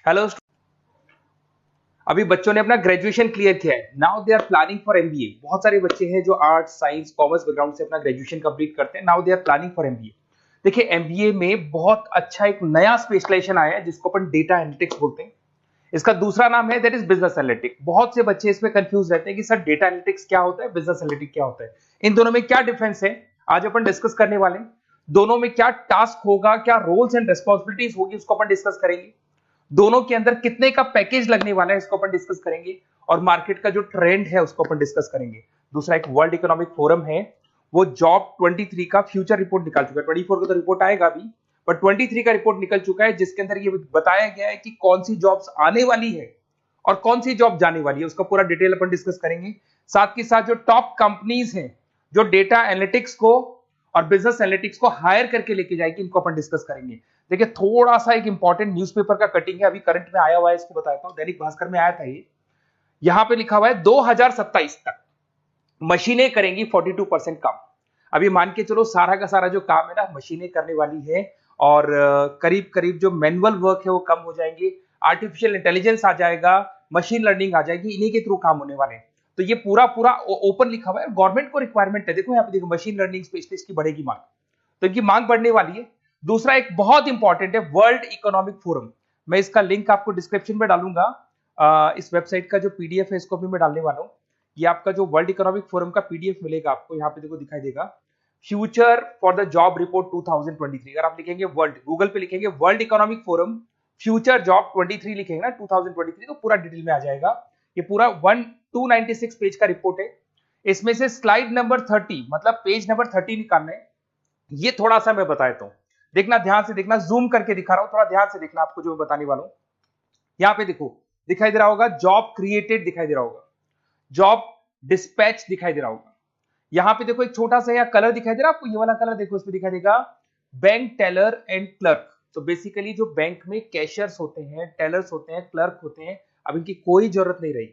Hello. अभी बच्चों ने अपना ग्रेजुएशन क्लियर किया है, now they are planning for MBA. बहुत सारे बच्चे हैं जो आर्ट्स, साइंस, कॉमर्स बैकग्राउंड से अपना ग्रेजुएशन कंप्लीट करते हैं, now they are planning for MBA. देखिए, एमबीए में बहुत अच्छा एक नया स्पेशलाइजेशन आया है जिसको अपन डेटा एनालिटिक्स बोलते हैं। इसका दूसरा नाम है दैट इज बिजनेस एनालिटिक्स। बहुत से बच्चे इसमें कंफ्यूज रहते हैं कि सर डेटा एनालिटिक्स क्या होता है, बिजनेस एनालिटिक्स क्या होता है, इन दोनों में क्या डिफरेंस है। आज अपन डिस्कस करने वाले हैं दोनों में क्या टास्क होगा, क्या रोल्स एंड रिस्पॉन्सिबिलिटीज होगी, उसको अपन डिस्कस करेंगे। दोनों के अंदर कितने का पैकेज लगने वाला है इसको अपन डिस्कस करेंगे, और मार्केट का जो ट्रेंड है उसको अपन डिस्कस करेंगे। दूसरा एक वर्ल्ड इकोनॉमिक फोरम है, वो जॉब 23 का फ्यूचर रिपोर्ट निकाल चुका है। 24 का तो रिपोर्ट आएगा अभी, पर 23 का रिपोर्ट निकल चुका है जिसके अंदर ये बताया गया है कि कौन सी जॉब्स आने वाली है और कौन सी जॉब जाने वाली है, उसका पूरा डिटेल अपन डिस्कस करेंगे। साथ के साथ जो टॉप कंपनीज हैं जो डेटा एनालिटिक्स को और बिजनेस एनालिटिक्स को हायर करके लेके जाएगी, इनको अपन डिस्कस करेंगे। देखिए, थोड़ा सा एक इंपॉर्टेंट न्यूज़पेपर का कटिंग है, अभी करंट में आया हुआ है, इसको बताता हूं। दैनिक भास्कर में आया था ये। यहां पे लिखा हुआ है 2027 तक मशीनें करेंगी 42% काम। अभी मान के चलो सारा का सारा जो काम है ना मशीनें करने वाली है, और करीब करीब जो मैनुअल वर्क है वो कम हो जाएंगे, आर्टिफिशियल इंटेलिजेंस आ जाएगा, मशीन लर्निंग आ जाएगी, इन्हीं के थ्रू काम होने वाले हैं। तो ये पूरा पूरा ओपन लिखा हुआ है, गवर्नमेंट को रिक्वायरमेंट है। देखो यहाँ पे देखो, मशीन लर्निंग स्पेशलिस्ट की बढ़ेगी मांग, तो इनकी मांग बढ़ने वाली है। दूसरा एक बहुत इंपॉर्टेंट है वर्ल्ड इकोनॉमिक फोरम। मैं इसका लिंक आपको डिस्क्रिप्शन में डालूंगा। इस वेबसाइट का जो पीडीएफ है इसको भी मैं डालने वाला हूँ। ये आपका जो वर्ल्ड इकोनॉमिक फोरम का पीडीएफ मिलेगा आपको, यहाँ पे देखो दिखाई देगा, future for the job report 2023। अगर आप लिखेंगे वर्ल्ड, गूगल पे लिखेंगे world Economic forum future job 23 लिखेंगे ना 2023, तो पूरा डिटेल में आ जाएगा। ये पूरा 296 पेज का रिपोर्ट है। इसमें से स्लाइड नंबर 30 मतलब पेज नंबर 30 निकालना है। ये थोड़ा सा मैं बता देता हूं, देखना ध्यान से देखना, जूम करके दिखा रहा हूं, थोड़ा ध्यान से देखना आपको जो मैं बताने वाला हूं। यहां पे देखो दिखाई दे रहा होगा जॉब क्रिएटेड, दिखाई दे रहा होगा जॉब डिस्पैच, दिखाई दे रहा होगा। यहां पे देखो एक छोटा सा यहाँ कलर दिखाई दे रहा है आपको, ये वाला कलर देखो, इसमें दिखाई देगा बैंक टेलर एंड क्लर्क। तो बेसिकली जो बैंक में कैशियर्स होते हैं, टेलर्स होते हैं, क्लर्क होते हैं, अब इनकी कोई जरूरत नहीं रही।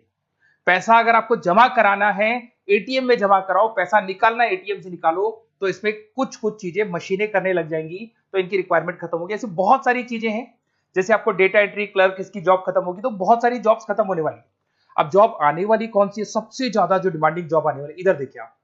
पैसा अगर आपको जमा कराना है एटीएम में जमा कराओ, पैसा निकालना है एटीएम से निकालो, तो इसमें कुछ कुछ चीजें मशीनें करने लग जाएंगी, तो इनकी रिक्वायरमेंट खत्म होगी। ऐसी बहुत सारी चीजें हैं, जैसे आपको डेटा एंट्री क्लर्क, इसकी जॉब खत्म होगी, तो बहुत सारी जॉब्स खत्म होने वाली। अब जॉब आने वाली कौन सी है, सबसे ज्यादा जो डिमांडिंग जॉब आने वाली, इधर देखिए आप,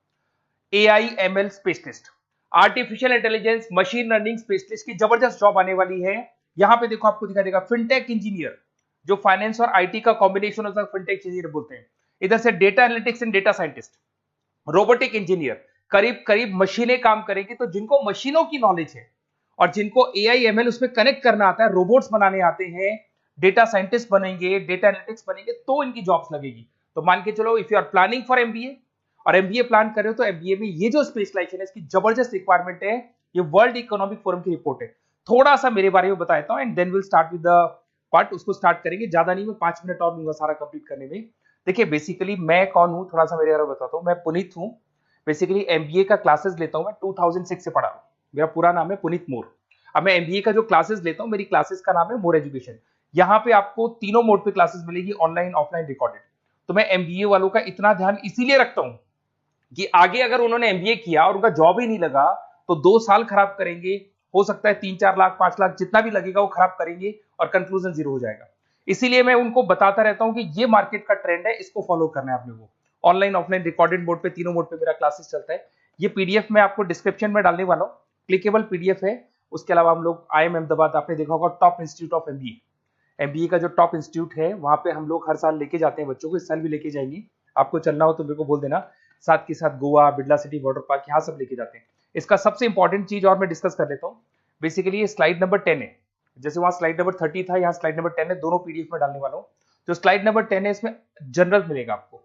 AI ML specialist, artificial intelligence machine learning specialist की जबरदस्त जॉब आने वाली है। यहां पे देखो आपको दिखाई देगा फिनटेक इंजीनियर, जो फाइनेंस और आईटी का कॉम्बिनेशन होता है, फिनटेक इंजीनियर बोलते हैं। इधर से data analytics and data scientist, robotic engineer, करीब करीब मशीनें काम करेंगी। तो जिनको मशीनों की नॉलेज है और जिनको एआई एमएल उसमें कनेक्ट करना आता है, रोबोट्स बनाने आते हैं, डेटा साइंटिस्ट बनेंगे, डेटा एनालिटिक्स बनेंगे, तो इनकी जॉब्स लगेगी। तो मान के चलो if you are planning for MBA और एमबीए प्लान कर रहे हो, तो एमबीए में ये जो स्पेशलाइजेशन है इसकी जबरदस्त रिक्वायरमेंट है। ये वर्ल्ड इकोनॉमिक फोरम की रिपोर्ट है। थोड़ा सा मेरे बारे में बताता हूं and then will start with the part. उसको स्टार्ट करेंगे, ज्यादा नहीं, मैं 5 मिनट और लूंगा सारा कंप्लीट करने में। देखिए बेसिकली मैं कौन हूं, थोड़ा सा मेरे बारे में बताता हूं। मैं पुनीत हूं, बेसिकली एमबीए का क्लासेस लेता हूं, मैं 2006 से पढ़ा हूं। मेरा पूरा नाम है पुनीत मोर। अब मैं एमबीए का जो क्लासेस लेता हूं, मेरी क्लासेस का नाम है मोर एजुकेशन। यहाँ पे आपको तीनों मोड पे क्लासेस मिलेगी, ऑनलाइन, ऑफलाइन, रिकॉर्डेड। तो मैं एमबीए वालों का इतना ध्यान इसीलिए रखता हूं कि आगे अगर उन्होंने एमबीए किया और उनका जॉब ही नहीं लगा, तो 2 साल खराब करेंगे, हो सकता है 3-4 लाख 5 लाख जितना भी लगेगा वो खराब करेंगे, और कंक्लूजन जीरो हो जाएगा। इसीलिए मैं उनको बताता रहता हूं कि ये मार्केट का ट्रेंड है, इसको फॉलो करना है आपने। वो ऑनलाइन, ऑफलाइन, रिकॉर्डेड मोड पे, तीनों मोड पे मेरा क्लासेस चलता है। ये पीडीएफ मैं आपको डिस्क्रिप्शन में डालने वाला हूँ, क्लिकेबल पीडीएफ है। उसके अलावा हम लोग आईएम अहमदाबाद, आपने देखा होगा top institute of MBA, MBA का जो टॉप इंस्टीट्यूट है, वहां पे हम लोग हर साल लेके जाते हैं बच्चों को, इस साल भी लेके जाएंगे। आपको चलना हो तो मेरे को बोल देना। साथ के साथ Goa, Birla city water park, यहाँ सब लेके जाते हैं। इसका सबसे इंपॉर्टेंट चीज और मैं डिस्कस कर लेता हूँ। बेसिकली ये स्लाइड नंबर 10 है, जैसे वहां स्लाइड नंबर 30 था, यहाँ स्लाइड नंबर 10 है, दोनों पीडीएफ में डालने वाला हूँ। जो स्लाइड नंबर 10 है इसमें जनरल मिलेगा आपको।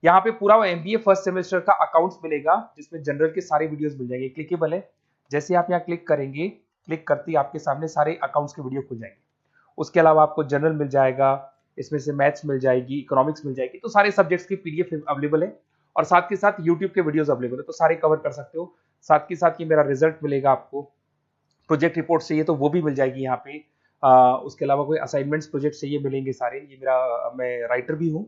यहाँ पे पूरा एमबीए फर्स्ट सेमेस्टर का अकाउंट्स मिलेगा, जिसमें जनरल के सारे वीडियोस मिल जाएंगे, क्लिकेबल है। जैसे आप यहाँ क्लिक करेंगे, क्लिक करते ही आपके सामने सारे अकाउंट्स के वीडियो खुल जाएंगे। उसके अलावा आपको जनरल मिल जाएगा, इसमें से मैथ्स मिल जाएगी, इकोनॉमिक्स मिल जाएगी, तो सारे सब्जेक्ट्स की पीडीएफ अवेलेबल है। और साथ के साथ यूट्यूब के वीडियोस अवेलेबल है, तो सारे कवर कर सकते हो। साथ के साथ ये मेरा रिजल्ट मिलेगा आपको, प्रोजेक्ट रिपोर्ट चाहिए तो वो भी मिल जाएगी यहाँ पे। उसके अलावा कोई असाइनमेंट्स, प्रोजेक्ट चाहिए, मिलेंगे सारे। ये मेरा, मैं राइटर भी हूँ,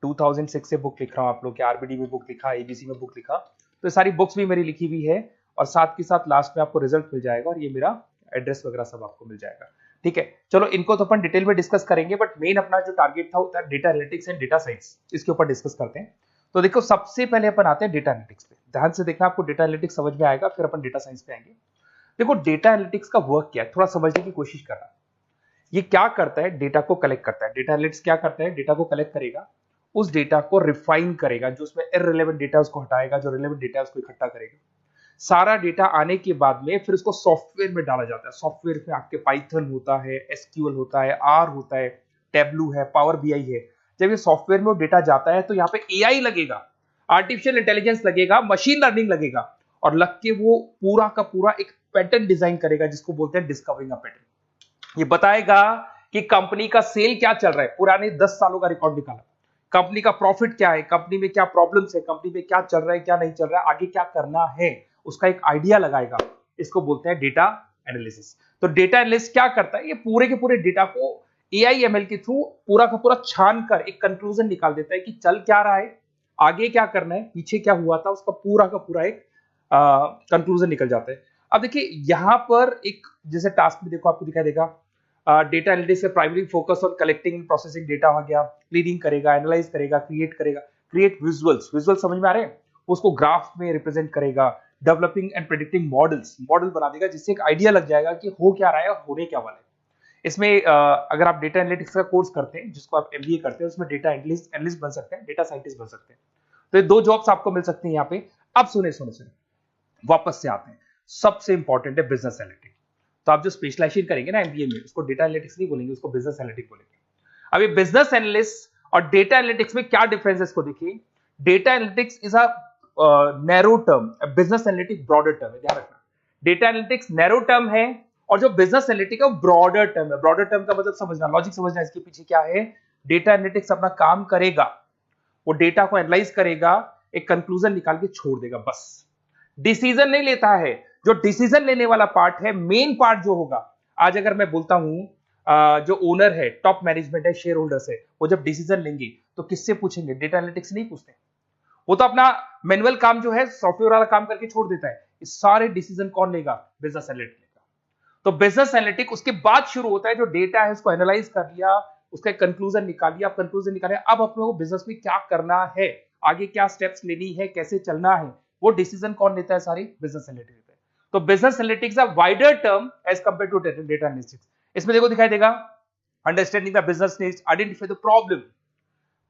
2006 से बुक लिख रहा हूँ। आप लोग के आरबीडी में बुक लिखा, एबीसी में बुक लिखा, तो सारी बुक्स भी मेरी लिखी हुई है। और साथ के साथ लास्ट में आपको रिजल्ट मिल जाएगा, और ये मेरा एड्रेस वगैरह सब आपको मिल जाएगा। ठीक है, चलो इनको तो अपन डिटेल में डिस्कस करेंगे, बट मेन अपना जो टारगेट था वो था data analytics and data science, इसके ऊपर डिस्कस करते हैं। तो देखो सबसे पहले अपन आते हैं डेटा एनालिटिक्स पे, ध्यान से देखना, आपको डेटा एनालिटिक्स समझ में आएगा, फिर अपन डेटा साइंस पे आएंगे। देखो डेटा एनालिटिक्स का वर्क क्या है, थोड़ा समझने की कोशिश करना। ये क्या करता है, डेटा को कलेक्ट करता है। डेटा एनालिटिक्स क्या करता है, डेटा को कलेक्ट करेगा, उस डेटा को रिफाइन करेगा, जो उसमें इररिलेवेंट डेटा उसको हटाएगा, जो रिलेवेंट डेटा उसको इकट्ठा करेगा। सारा डेटा आने के बाद में फिर उसको सॉफ्टवेयर में डाला जाता है। सॉफ्टवेयर में आपके पाइथन होता है, एसक्यूएल होता है, आर होता है, टेबलू है, पावर बीआई है। जब ये सॉफ्टवेयर में डेटा जाता है तो यहाँ पे एआई लगेगा, आर्टिफिशियल इंटेलिजेंस लगेगा, मशीन लर्निंग लगेगा, और लग के वो पूरा का पूरा एक पैटर्न डिजाइन करेगा, जिसको बोलते हैं डिस्कवरिंग अ पैटर्न। ये बताएगा कि कंपनी का सेल क्या चल रहा है, पुराने 10 सालों का रिकॉर्ड निकाला, कंपनी का प्रॉफिट क्या है, कंपनी में क्या प्रॉब्लम्स है, कंपनी में क्या चल रहा है, क्या नहीं चल रहा है, आगे क्या करना है, उसका एक आइडिया लगाएगा। इसको बोलते हैं डेटा एनालिसिस। तो डेटा एनालिस्ट क्या करता है, ये पूरे के पूरे डेटा को एआई एमएल के थ्रू पूरा का पूरा छान कर एक कंक्लूजन निकाल देता है कि चल क्या रहा है, आगे क्या करना है, पीछे क्या हुआ था, उसका पूरा का पूरा एक कंक्लूजन निकल जाता है। अब देखिए यहां पर एक जैसे टास्क में देखो आपको दिखाई देगा, डेटा एनालिटिक्स का primary focus on collecting processing data हो गया, क्लीनिंग करेगा, एनालाइज करेगा, क्रिएट करेगा, क्रिएट विजुअल्स, विजुअल समझ में आ रहे हैं, उसको ग्राफ में रिप्रेजेंट करेगा, developing and predicting models, model बना देगा जिससे एक आइडिया लग जाएगा कि हो क्या रहा है और होने क्या वाला है। इसमें अगर आप डेटा एनालिटिक्स का कोर्स करते हैं, जिसको आप एमबीए करते हैं, उसमें डेटा एनालिस्ट बन सकते हैं, डेटा साइंटिस्ट बन सकते हैं। तो ये 2 जॉब्स आपको मिल सकती हैं यहाँ पे। अब सुने सुने सुने वापस से आते हैं, सबसे इंपॉर्टेंट है बिजनेस एनालिटिक्स। तो आप जो स्पेशलाइजेशन करेंगे ना एमबीए में, उसको डेटा एनालिटिक्स नहीं बोलेंगे, उसको बिजनेस एनालिटिक्स बोलेंगे। अब ये बिजनेस एनालिस्ट और डेटा एनालिटिक्स में क्या डिफरेंस है इसको देखिए। Data analytics is a narrow term, business analytics broader term है, ध्यान रखना। डेटा एनालिटिक्स नैरो टर्म है और जो बिजनेस एनालिटिक्स है वो ब्रॉडर टर्म है। ब्रॉडर टर्म का मतलब समझना, लॉजिक समझना, इसके पीछे क्या है। डेटा एनालिटिक्स अपना काम करेगा, वो डेटा को एनालाइज करेगा, एक कंक्लूजन निकाल के छोड़ देगा, बस डिसीजन नहीं लेता है। जो डिसीजन लेने वाला पार्ट है, मेन पार्ट जो होगा, आज अगर मैं बोलता हूं जो ओनर है, टॉप मैनेजमेंट है, शेयर होल्डर्स है, वो जब डिसीजन लेंगे तो किससे पूछेंगे, डेटा एनालिटिक्स नहीं पूछते। वो तो अपना मैनुअल काम जो है, सॉफ्टवेयर वाला काम करके छोड़ देता है। इस सारे डिसीजन कौन लेगा, बिजनेस एनालिटिक्स लेगा। तो बिजनेस एनालिटिक्स उसके बाद शुरू होता है, जो डेटा है उसको एनालाइज कर लिया, उसका कंक्लूजन निकाल लिया, कंक्लूजन निकाले, अब अपने को बिजनेस में क्या करना है, आगे क्या स्टेप्स लेनी है, कैसे चलना है, वो डिसीजन कौन लेता है, सारी बिजनेस एनालिटिक्स लेता है। तो business analytics a wider term as compare to data analytics. इसमें देखो दिखाई देगा, understanding the business needs, identify the problem,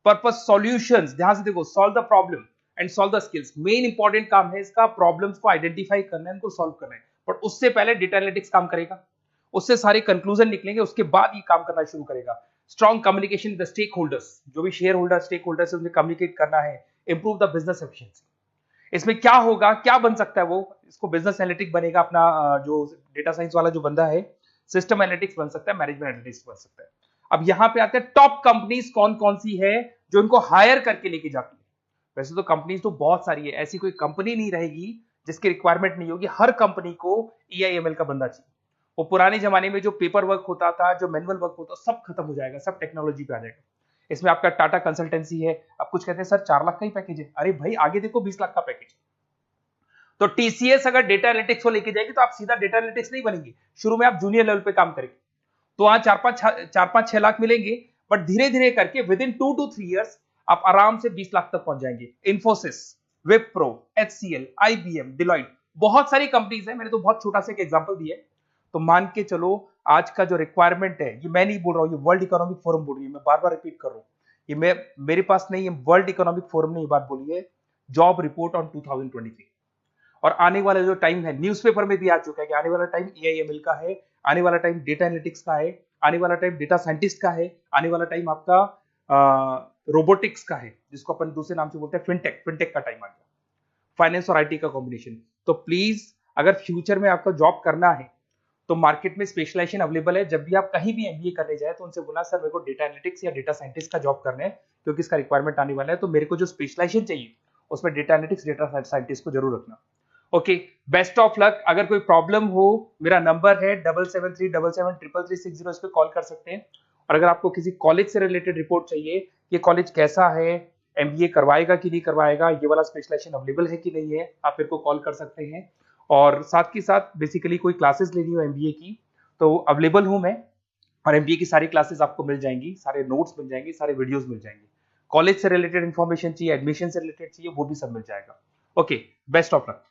purpose, solutions, ध्यान से देखो, solve the problem and solve the skills. Main important काम है इसका, प्रॉब्लम्स को आइडेंटिफाई करना है, उनको सॉल्व करना है, पर उससे पहले डेटा एनालिटिक्स काम करेगा, उससे सारे कंक्लूजन निकलेंगे, उसके बाद ये काम करना शुरू करेगा। Strong communication with the stakeholders, जो भी शेयर होल्डर स्टेक होल्डर से उन्हें कम्युनिकेट करना है, इंप्रूव द बिजनेस एफिशिएंसी। इसमें क्या होगा, क्या बन सकता है वो, इसको बिजनेस एनालिटिक बनेगा अपना जो डेटा साइंस वाला जो बंदा है, सिस्टम एनालिटिक्स बन सकता है, मैनेजमेंट एनालिटिक्स बन सकता है। अब यहां पे आते हैं टॉप कंपनीज कौन कौन सी है जो इनको हायर करके लेके जाती है। वैसे तो कंपनीज तो बहुत सारी है, ऐसी कोई कंपनी नहीं रहेगी जिसकी रिक्वायरमेंट नहीं होगी, हर कंपनी को ईआईएमएल का बंदा चाहिए। वो पुराने जमाने में जो पेपर वर्क होता था, जो मैनुअल वर्क होता, सब खत्म हो जाएगा, सब टेक्नोलॉजी पे आ जाएगा। इसमें आपका टाटा कंसल्टेंसी है, अब कुछ कहते हैं सर 4 लाख का ही पैकेज है, अरे भाई आगे देखो 20 लाख का पैकेज। तो टीसीएस अगर डेटा एनालिटिक्स को लेके जाएगी तो आप सीधा डेटा एनालिटिक्स नहीं बनेंगे, शुरू में आप जूनियर लेवल पे काम करेंगे, तो वहां 4-5-6 लाख मिलेंगे, बट धीरे धीरे करके विद इन 2 to 3 years आप आराम से 20 लाख तक पहुंच जाएंगे। Infosys, Wipro, HCL, IBM, Deloitte, बहुत सारी कंपनीज है, मैंने तो बहुत छोटा सा एक एग्जांपल दिया है। तो मान के चलो आज का जो रिक्वायरमेंट है, ये मैं नहीं बोल रहा हूं, ये वर्ल्ड इकोनॉमिक फोरम बोल रही है, मैं बार बार रिपीट कर रहा हूं, ये मैं मेरे पास नहीं, ये वर्ल्ड इकोनॉमिक फोरम ने ये बात बोली है, जॉब रिपोर्ट ऑन 2023। और आने वाला जो टाइम है, न्यूज़पेपर में भी आ चुका है कि आने वाला टाइम एआईएमएल का है, आने वाला टाइम डेटा एनालिटिक्स का है, आने वाला टाइम डेटा साइंटिस्ट का है, आने वाला टाइम आपका रोबोटिक्स का है, जिसको अपन दूसरे नाम से बोलते हैं फिनटेक, फिनटेक का टाइम आ गया, फाइनेंस और आईटी का कॉम्बिनेशन। तो प्लीज अगर फ्यूचर में आपको जॉब करना है तो मार्केट में स्पेशलाइजेशन अवेलेबल है, जब भी आप कहीं भी एमबीए करने जाए तो उनसे बोलना सर मेरे को डेटा एनालिटिक्स या डेटा साइंटिस्ट का जॉब करना है, क्योंकि इसका रिक्वायरमेंट आने वाला है, तो मेरे को जो स्पेशलाइजेशन चाहिए उसमें डेटा एनालिटिक्स, डेटा साइंटिस्ट को जरूर रखना। Okay, best of luck. अगर कोई प्रॉब्लम हो, मेरा नंबर है 7737733360, इस पे कॉल कर सकते हैं। और अगर आपको किसी कॉलेज से रिलेटेड रिपोर्ट चाहिए, ये कॉलेज कैसा है, एमबीए करवाएगा कि नहीं करवाएगा, ये वाला स्पेशलाइजेशन अवेलेबल है कि नहीं है, आप मेरे को कॉल कर सकते हैं। और साथ ही साथ बेसिकली कोई क्लासेस लेनी हो एमबीए की तो अवेलेबल हूं मैं, और एमबीए की सारी क्लासेस आपको मिल जाएंगी, सारे नोट्स मिल जाएंगे, सारे वीडियोस मिल जाएंगे। कॉलेज से रिलेटेड इन्फॉर्मेशन चाहिए, एडमिशन से रिलेटेड चाहिए, वो भी सब मिल जाएगा। Okay, best of luck.